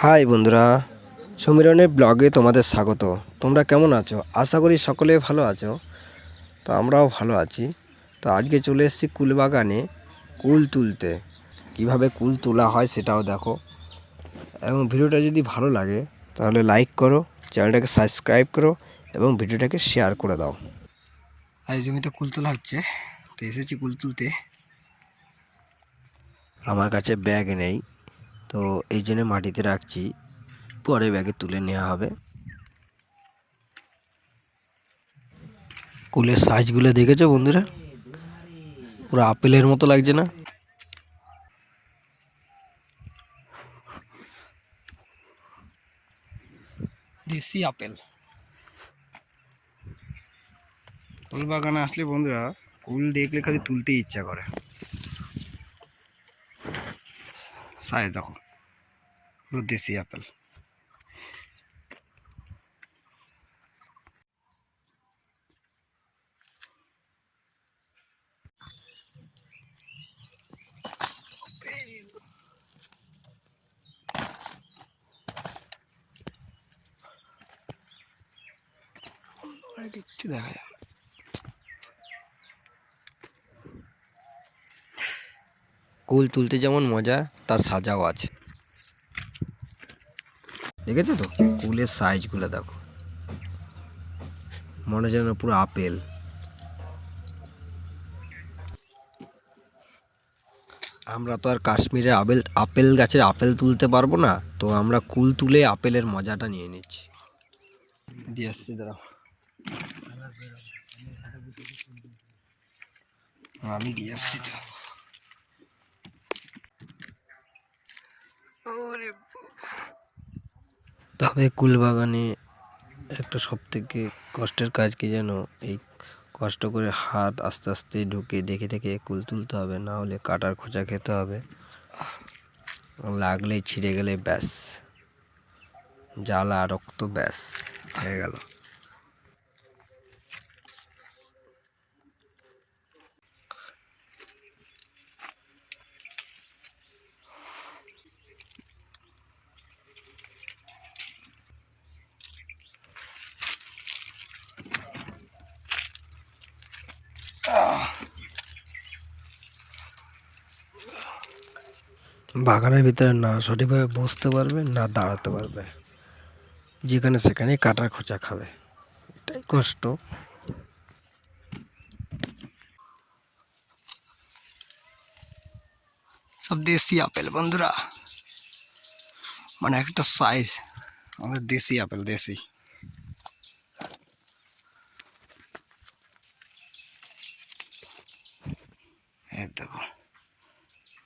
High বন্ধুরা, সমীরনের ব্লগে তোমাদের স্বাগত। তোমরা কেমন আছো? আশা করি সকলে ভালো আছো। তো আমরাও ভালো আছি। তো আজকে চলে এসেছি কুল বাগানে কুল তুলতে। কিভাবে কুল তোলা হয় সেটাও দেখো, এবং ভিডিওটা যদি ভালো লাগে তাহলে লাইক করো, চ্যানেলটাকে সাবস্ক্রাইব করো এবং ভিডিওটাকে শেয়ার করে দাও। আজ জমিতে কুল তোলা হচ্ছে, তো এসেছি কুল তুলতে। আমার কাছে ব্যাগ নেই, তো এই জন্য মাটিতে রাখছি, পরে ব্যাগে তুলে নেওয়া হবে। কুলের সাইজগুলো দেখেছো বন্ধুরা? পুরো আপেলের মতো লাগছে না? দেশি আপেল। কুল বাগানে আসলে বন্ধুরা কুল দেখলে খালি তুলতেই ইচ্ছা করে। সাইজ দেখো, পুরো দেশি আপেল। কিচ্ছু দেখা যায়। কুল তুলতে যেমন মজা, তার সাজাও আছে। দেখেছো তো কুলের সাইজগুলো দেখো, মনে যেন পুরো আপেল। আমরা তো আর কাশ্মীরের আপেল গাছের আপেল তুলতে পারবো না, তো আমরা কুল তুলে আপেলের মজাটা নিয়ে নিচ্ছি। দিয়ে আসছি, দাঁড়াও আমি দিয়ে আসছি। তবে কুল বাগানে একটা সবথেকে কষ্টের কাজ কি জানো? এই কষ্ট করে হাত আস্তে আস্তে ঢুকে দেখে দেখে কুল তুলতে হবে, না হলে কাটার খোঁচা খেতে হবে। লাগলেই ছিঁড়ে গেলে ব্যাস, জ্বালা রক্ত ব্যাস হয়ে গেল। বাগানের ভিতরে না সঠিকভাবে বসতে পারবে না দাঁড়াতে পারবে, যেখানে সেখানে কাটার খোঁচা খাবে, এটাই কষ্ট। সব দেশি আপেল বন্ধুরা, মানে একটা সাইজ আমাদের দেশি আপেল, দেশি। এই দেখো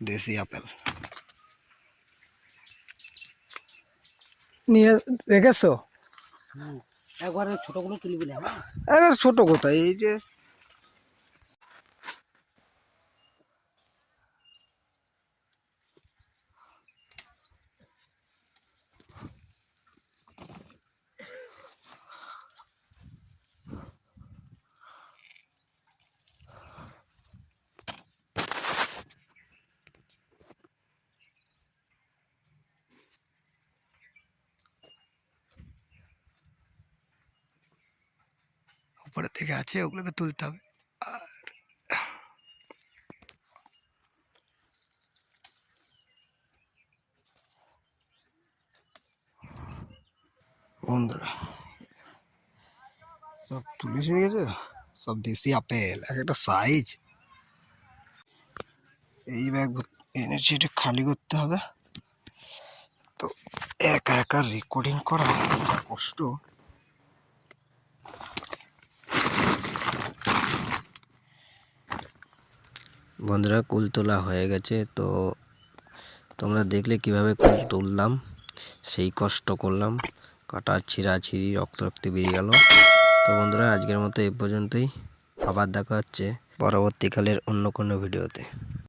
দেশি আপেল নিয়ে রেখেছো। একবারে ছোটগুলো তুলবি না। ছোট কোথায়, এই যে উপরে থেকে আছে, ওগুলোকে তুলতে হবে। বন্ধুরা সব তুলে এসে গেছে, সব দেশি আপেল, এক একটা সাইজ। এই ব্যাগ এনেছি, এটা খালি করতে হবে। তো একা একা রেকর্ডিং করা যা কষ্ট। বন্ধুরা কুল তোলা হয়ে গেছে, তো তোমরা দেখলে কিভাবে কুল তুললাম, সেই কষ্ট করলাম, কাটা ছিঁড়াছিঁড়ি রক্ত বেরিয়ে গেল। তো বন্ধুরা আজকের মতো এই পর্যন্তই, আবার দেখা হচ্ছে পরবর্তীকালের অন্য কোনো ভিডিওতে।